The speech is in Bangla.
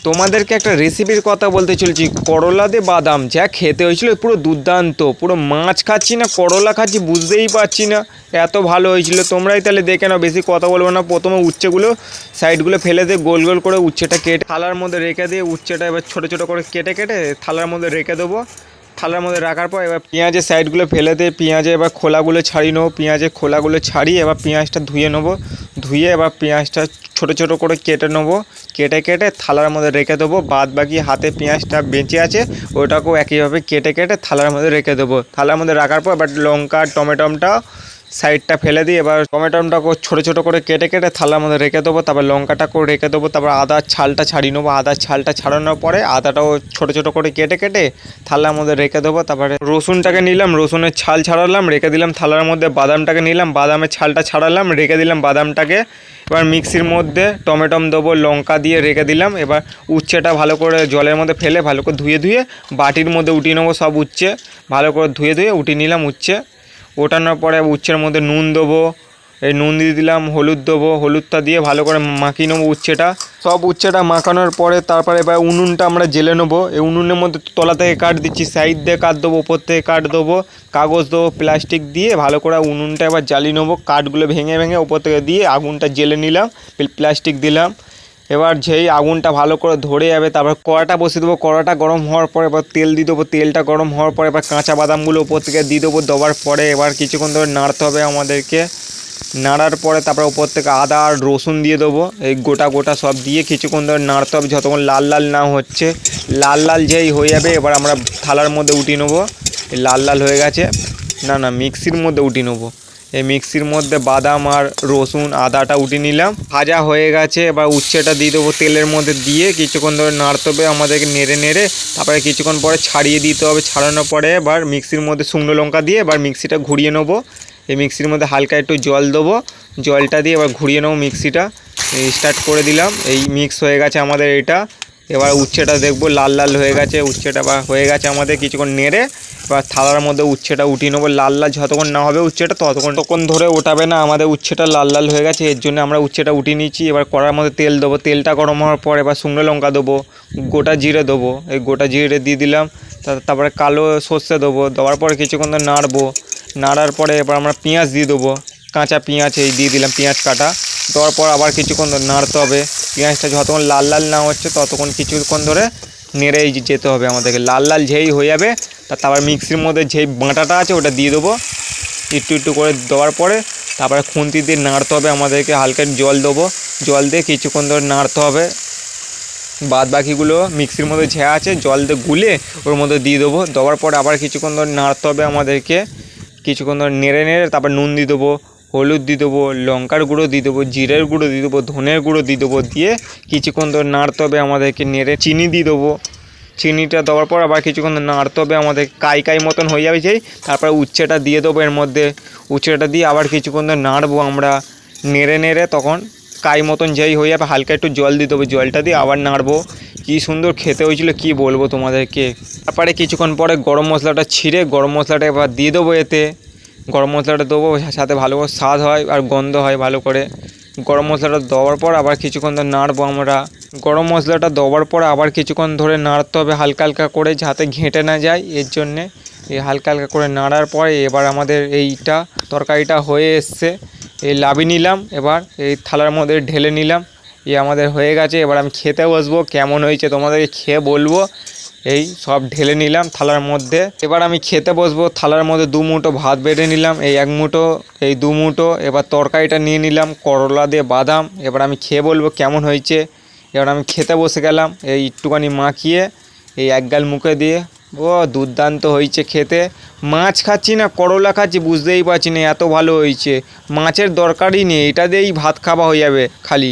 তোমাদেরকে একটা রেসিপির কথা বলতে চলছি। করলা দিয়ে বাদাম যা খেতে হয়েছিল পুরো দুর্দান্ত, পুরো মাছ খাচ্ছি না করলা খাচ্ছি বুঝতেই পারছি না, এত ভালো হয়েছিল। তোমরাই তাহলে দেখে নাও, বেশি কথা বলবো না। প্রথমে উচ্ছেগুলো সাইডগুলো ফেলে দিয়ে গোল গোল করে উচ্ছেটা কেটে থালার মধ্যে রেখে দিয়ে উচ্ছেটা এবার ছোটো ছোটো করে কেটে কেটে থালার মধ্যে রেখে দেবো। থালার মধ্যে রাখার পর এবার পেঁয়াজের সাইডগুলো ফেলে দিয়ে পেঁয়াজে এবার খোলাগুলো ছাড়িয়ে নেবো। পেঁয়াজের খোলাগুলো ছাড়িয়ে এবার পেঁয়াজটা ধুয়ে নেবো। ধুয়ে এবার পেঁয়াজটা ছোটো ছোটো করে কেটে নেবো। কেটে কেটে থালার মধ্যে রেখে দেবো। বাদ বাকি হাতে পেঁয়াজটা বেঁচে আছে ওটাকেও একইভাবে কেটে কেটে থালার মধ্যে রেখে দেবো। থালার মধ্যে রাখার পর এবার লঙ্কা টমেটোটা সাইডটা ফেলে দিই। এবার টমেটোটাকে ছোটো ছোটো করে কেটে কেটে থালার মধ্যে রেখে দেবো। তারপর লঙ্কাটাকেও রেখে দেবো। তারপর আদার ছালটা ছাড়িয়ে নেবো। আদার ছালটা ছাড়ানোর পরে আদাটাও ছোটো ছোটো করে কেটে কেটে থালার মধ্যে রেখে দেবো। তারপরে রসুনটাকে নিলাম, রসুনের ছাল ছাড়ালাম, রেখে দিলাম থালার মধ্যে। বাদামটাকে নিলাম, বাদামের ছালটা ছাড়ালাম, রেখে দিলাম বাদামটাকে। এবার মিক্সির মধ্যে টমেটো দেবো, লঙ্কা দিয়ে রেখে দিলাম। এবার উচ্ছেটা ভালো করে জলের মধ্যে ফেলে ভালো করে ধুয়ে ধুয়ে বাটির মধ্যে উঠিয়ে নেবো। সব উচ্ছে ভালো করে ধুয়ে ধুয়ে উঠিয়ে নিলাম। উচ্ছে ওঠানোর পরে উচ্ছের মধ্যে নুন দেবো, এই নুন দিয়ে দিলাম, হলুদ দেবো, হলুদটা দিয়ে ভালো করে মাখিয়ে নেবো উচ্ছেটা। সব উচ্ছেটা মাখানোর পরে তারপরে এবার উনুনটা আমরা জেলে নেবো। এই উনুনের মধ্যে তলা থেকে কাঠ দিচ্ছি, সাইড দিয়ে কাঠ দেবো, ওপর থেকে কাঠ দেবো, কাগজ দেবো, প্লাস্টিক দিয়ে ভালো করে উনুনটা এবার জ্বালিয়ে নেবো। কাঠগুলো ভেঙে ভেঙে ওপর থেকে দিয়ে আগুনটা জেলে নিলাম, প্লাস্টিক দিলাম। এবার যেই আগুনটা ভালো করে ধরে যাবে তারপর কড়াটা বসিয়ে দেবো। কড়াটা গরম হওয়ার পরে এবার তেল দিয়ে দেবো। তেলটা গরম হওয়ার পরে এবার কাঁচা বাদামগুলো ওপর থেকে দিয়ে দেবো। দেওয়ার পরে এবার কিছুক্ষণ ধরে নাড়তে হবে আমাদেরকে। নাড়ার পরে তারপর ওপর থেকে আদা আর রসুন দিয়ে দেবো। এই গোটা গোটা সব দিয়ে কিছুক্ষণ ধরে নাড়তে হবে যতক্ষণ লাল লাল না হচ্ছে। লাল লাল যেই হয়ে যাবে এবার আমরা থালার মধ্যে উঠিয়ে নেবো। লাল লাল হয়ে গেছে, না মিক্সির মধ্যে উঠিয়ে নেবো। এই মিক্সির মধ্যে বাদাম আর রসুন আদাটা উঠিয়ে নিলাম। ভাজা হয়ে গেছে, এবার উচ্ছেটা দিয়ে দেবো তেলের মধ্যে দিয়ে কিছুক্ষণ ধরে নাড়তে হবে আমাদেরকে নেড়ে নেড়ে। তারপরে কিছুক্ষণ পরে ছাড়িয়ে দিতে হবে। ছাড়ানোর পরে এবার মিক্সির মধ্যে শুকনো লঙ্কা দিয়ে এবার মিক্সিটা ঘুরিয়ে নেবো। এই মিক্সির মধ্যে হালকা একটু জল দেবো, জলটা দিয়ে এবার ঘুরিয়ে নেবো মিক্সিটা। স্টার্ট করে দিলাম। এই মিক্স হয়ে গেছে আমাদের এটা। এবার উচ্ছেটা দেখবো লাল লাল হয়ে গেছে, উচ্ছেটা বা হয়ে গেছে আমাদের। কিছুক্ষণ নেড়ে এবার থালার মধ্যে উচ্ছেটা উঠিয়ে নেবো। লাল লাল যতক্ষণ না হবে উচ্ছেটা ততক্ষণ ধরে ওঠাবে না। আমাদের উচ্ছেটা লাল লাল হয়ে গেছে, এর জন্য আমরা উচ্ছেটা উঠিয়ে নিচ্ছি। এবার কড়ার মধ্যে তেল দেবো। তেলটা গরম হওয়ার পর এবার শুকনো লঙ্কা দেবো, গোটা জিরে দেবো। এই গোটা জিরে দিয়ে দিলাম। তারপরে কালো সর্ষে দেবো। দেওয়ার পরে কিছুক্ষণ ধরে নাড়বো। নাড়ার পরে এবার আমরা পেঁয়াজ দিয়ে দেবো, কাঁচা পেঁয়াজ এই দিয়ে দিলাম, পেঁয়াজ কাটা। দেওয়ার পর আবার কিছুক্ষণ ধরে নাড়তে হবে। পেঁয়াজটা যতক্ষণ লাল লাল না হচ্ছে ততক্ষণ কিছুক্ষণ ধরে নেড়েই যেতে হবে আমাদেরকে। লাল লাল যেই হয়ে যাবে তারপর মিক্সির মধ্যে যেই বাঁটাটা আছে ওটা দিয়ে দেবো। একটু একটু করে দেওয়ার পরে তারপরে খুন্তি দিয়ে নাড়তে হবে আমাদেরকে। হালকা জল দেবো, জল দিয়ে কিছুক্ষণ ধরে নাড়তে হবে। বাদ বাকিগুলো মিক্সির মধ্যে ঝেঁ আছে জল দিয়ে গুলে ওর মধ্যে দিয়ে দেবো। দেওয়ার পরে আবার কিছুক্ষণ ধরে নাড়তে হবে আমাদেরকে। কিছুক্ষণ ধরে নেড়ে নেড়ে তারপর নুন দিয়ে দেবো, হলুদ দিয়ে দেবো, লঙ্কার গুঁড়ো দিয়ে দেবো, জিরের গুঁড়ো দিয়ে দেবো, ধনের গুঁড়ো দিয়ে দেবো। দিয়ে কিছুক্ষণ ধরে নাড়তে হবে আমাদেরকে। নেড়ে চিনি দিয়ে দেবো। চিনিটা দেওয়ার পর আবার কিছুক্ষণ নাড়তে হবে আমাদের। কাই কাই মতন হয়ে যাবে যেই তারপরে উচ্ছেটা দিয়ে দেবো এর মধ্যে। উচ্ছেটা দিয়ে আবার কিছুক্ষণ ধরে নাড়বো আমরা। নেড়ে নেড়ে তখন কাই মতন যেই হয়ে যাবে হালকা একটু জল দিয়ে দেবো। জলটা দিয়ে আবার নাড়বো। কী সুন্দর খেতে হয়েছিল কী বলবো তোমাদেরকে। তারপরে কিছুক্ষণ পরে গরম মশলাটা ছিঁড়ে গরম মশলাটা এবার দিয়ে দেবো এতে। গরম মশলাটা দেবো, সাথে ভালো করে স্বাদ হয় আর গন্ধ হয় ভালো করে। গরম মশলাটা দেওয়ার পর আবার কিছুক্ষণ ধরে নাড়বো আমরা। গরম মশলাটা দেওয়ার পর আবার কিছুক্ষণ ধরে নাড়তে হবে হালকা হালকা করে, যাতে ঘেঁটে না যায়। এর জন্যে এই হালকা হালকা করে নাড়ার পরে এবার আমাদের এইটা তরকারিটা হয়ে এসছে। এই লাবি নিলাম, এবার এই থালার মধ্যে ঢেলে নিলাম। আমাদের হয়ে গেছে। এবার আমি খেতে বসবো। কেমন হয়েছে তোমাদেরকে খেয়ে বলবো। এই সব ঢেলে নিলাম থালার মধ্যে। এবার আমি খেতে বসবো। থালার মধ্যে 2 মুঠো ভাত বেড়ে নিলাম, এই 1 মুঠো, এই 2 মুঠো। এবার তরকারিটা নিয়ে নিলাম করলা দিয়ে বাদাম। এবার আমি খেয়ে বলবো কেমন হয়েছে। এবার আমি খেতে বসে গেলাম এই একটুখানি মাখিয়ে এই এক গাল মুখে দিয়ে। ও দুর্দান্ত হয়েছে খেতে। মাছ খাচ্ছি না করলা খাচ্ছি বুঝতেই পারছি না, এত ভালো হয়েছে। মাছের দরকারই নেই, এটা দিয়েই ভাত খাওয়া হয়ে যাবে খালি।